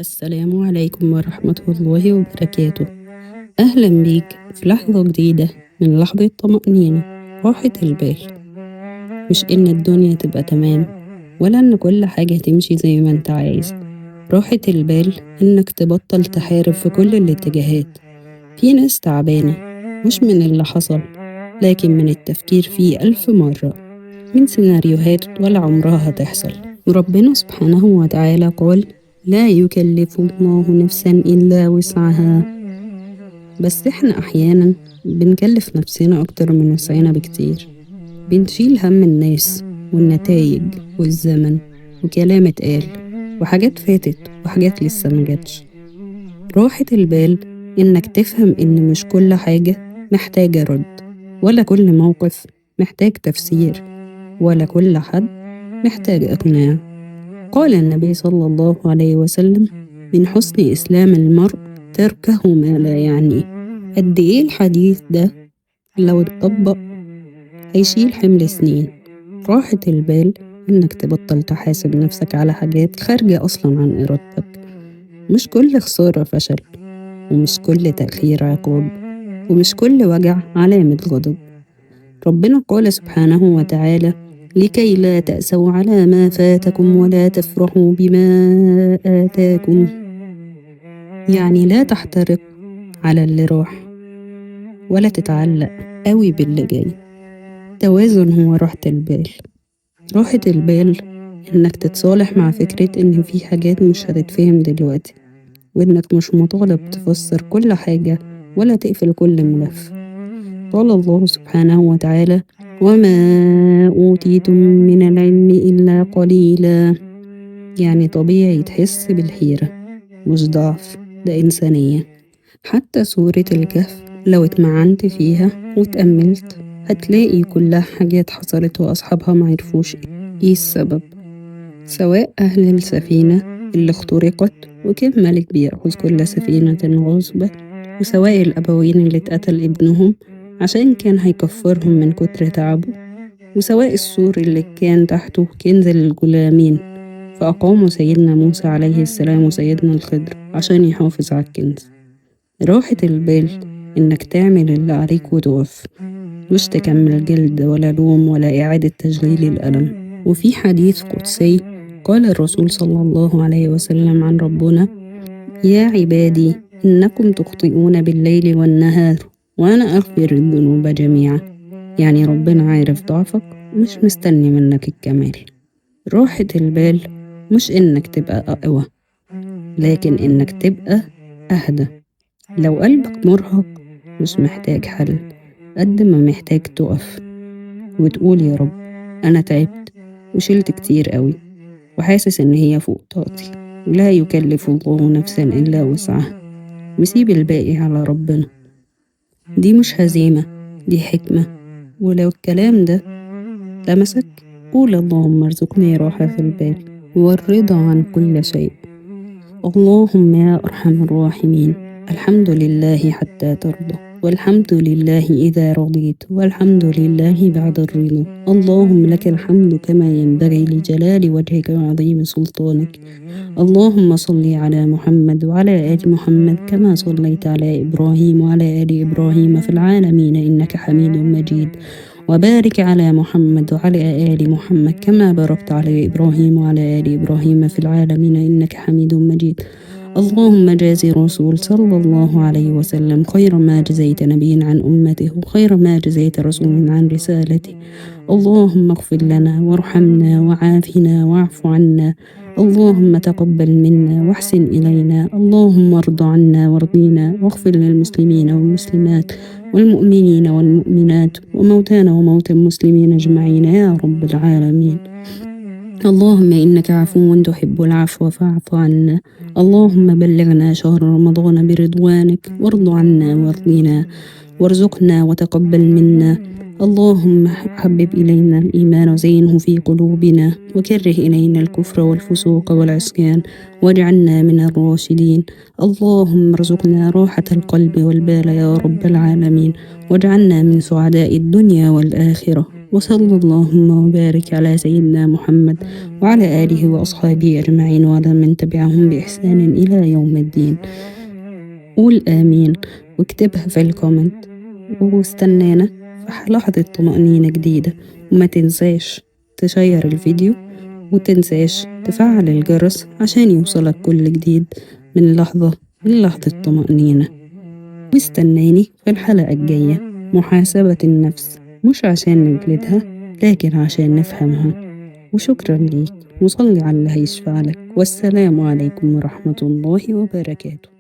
السلام عليكم ورحمة الله وبركاته. أهلا بيك في لحظة جديدة من لحظة طمأنينة، راحة البال. مش إن الدنيا تبقى تمام ولا إن كل حاجة تمشي زي ما أنت عايز. راحة البال إنك تبطل تحارب في كل الاتجاهات. في ناس تعبانة مش من اللي حصل، لكن من التفكير فيه 1000 مرة، من سيناريوهات ولا عمرها هتحصل. وربنا سبحانه وتعالى قال: لا يكلف الله نفسا إلا وسعها. بس إحنا أحيانا بنكلف نفسنا أكتر من وسعنا بكتير. بنشيل هم الناس والنتائج والزمن وكلام اتقال وحاجات فاتت وحاجات لسه مجتش. راحة البال إنك تفهم إن مش كل حاجة محتاجة رد، ولا كل موقف محتاج تفسير، ولا كل حد محتاج إقناع. قال النبي صلى الله عليه وسلم: من حسن إسلام المرء تركه ما لا يعنيه. قد إيه الحديث ده لو اتطبق هيشيل حمل سنين. راحة البال إنك تبطل تحاسب نفسك على حاجات خارجة أصلا عن إرادتك. مش كل خسارة فشل، ومش كل تأخير عقاب، ومش كل وجع علامة غضب. ربنا قال سبحانه وتعالى: لكي لا تأسوا على ما فاتكم ولا تفرحوا بما آتاكم. يعني لا تحترق على اللي راح، ولا تتعلق قوي باللي جاي. توازن هو راحة البال. راحة البال إنك تتصالح مع فكرة إن في حاجات مش هتتفهم دلوقتي، وإنك مش مطالب تفسر كل حاجة ولا تقفل كل ملف. قال الله سبحانه وتعالى: وما أوتيتم من العلم إلا قليلا. يعني طبيعي تحس بالحيرة، مش ضعف، ده إنسانية. حتى سورة الكهف لو اتمعنت فيها واتأملت هتلاقي كلها حاجات حصلت وأصحابها معرفوش إيه السبب. سواء أهل السفينة اللي اخترقت وكان ملك بيأخذ كل سفينة غصبة، وسواء الأبوين اللي اتقتل ابنهم عشان كان هيكفرهم من كتر تعبه، وسواء السور اللي كان تحته كنز للغلامين فأقاموا سيدنا موسى عليه السلام وسيدنا الخضر عشان يحافظ على الكنز. راحة البال إنك تعمل اللي عليك وتقف، مش تكمل جلد ولا لوم ولا إعادة تشغيل الألم. وفي حديث قدسي قال الرسول صلى الله عليه وسلم عن ربنا: يا عبادي إنكم تخطئون بالليل والنهار وأنا أغفر الذنوب جميعا. يعني ربنا عارف ضعفك، مش مستني منك الكمال. راحة البال مش إنك تبقى أقوى، لكن إنك تبقى أهدى. لو قلبك مرهق مش محتاج حل قد ما محتاج تقف وتقول: يا رب أنا تعبت وشلت كتير قوي وحاسس إن هي فوق طاقتي، لا يكلف الله نفسا إلا وسعها، وسيب الباقي على ربنا. دي مش هزيمة، دي حكمة. ولو الكلام ده لمسك قول: اللهم ارزقني راحة البال والرضا عن كل شيء. اللهم يا أرحم الراحمين، الحمد لله حتى ترضى، والحمد لله إذا رضيت، والحمد لله بعد الرضا. اللهم لك الحمد كما ينبغي لجلال وجهك وعظيم سلطانك. اللهم صل على محمد وعلى آل محمد كما صليت على إبراهيم وعلى آل إبراهيم في العالمين إنك حميد مجيد. وبارك على محمد وعلى آل محمد كما باركت على إبراهيم وعلى آل إبراهيم في العالمين إنك حميد مجيد. اللهم جازي رسول صلى الله عليه وسلم خير ما جزيت نبي عن أمته، وخير ما جزيت رسول عن رسالته. اللهم اغفر لنا وارحمنا وعافنا واعف عنا. اللهم تقبل منا واحسن إلينا. اللهم ارض عنا وارضينا، واغفر للمسلمين والمسلمات والمؤمنين والمؤمنات وموتانا وموتى المسلمين أجمعين يا رب العالمين. اللهم إنك عفو تحب العفو فاعف عنا. اللهم بلغنا شهر رمضان برضوانك، وارض عنا وارضنا، وارزقنا وتقبل منا. اللهم حبب إلينا الإيمان وزينه في قلوبنا، وكره إلينا الكفر والفسوق والعصيان، واجعلنا من الراشدين. اللهم ارزقنا راحة القلب والبال يا رب العالمين، واجعلنا من سعداء الدنيا والآخرة. وصلى اللهم وبارك على سيدنا محمد وعلى آله وأصحابه أجمعين وعلى من تبعهم بإحسان إلى يوم الدين. قول آمين واكتبها في الكومنت، واستنانا في لحظة طمأنينة جديدة. وما تنساش تشير الفيديو، وتنساش تفعل الجرس عشان يوصلك كل جديد من لحظة طمأنينة. واستناني في الحلقة الجاية، محاسبة النفس مش عشان نجلدها لكن عشان نفهمها. وشكرا ليك، وصلي على اللي هيشفع لك. والسلام عليكم ورحمة الله وبركاته.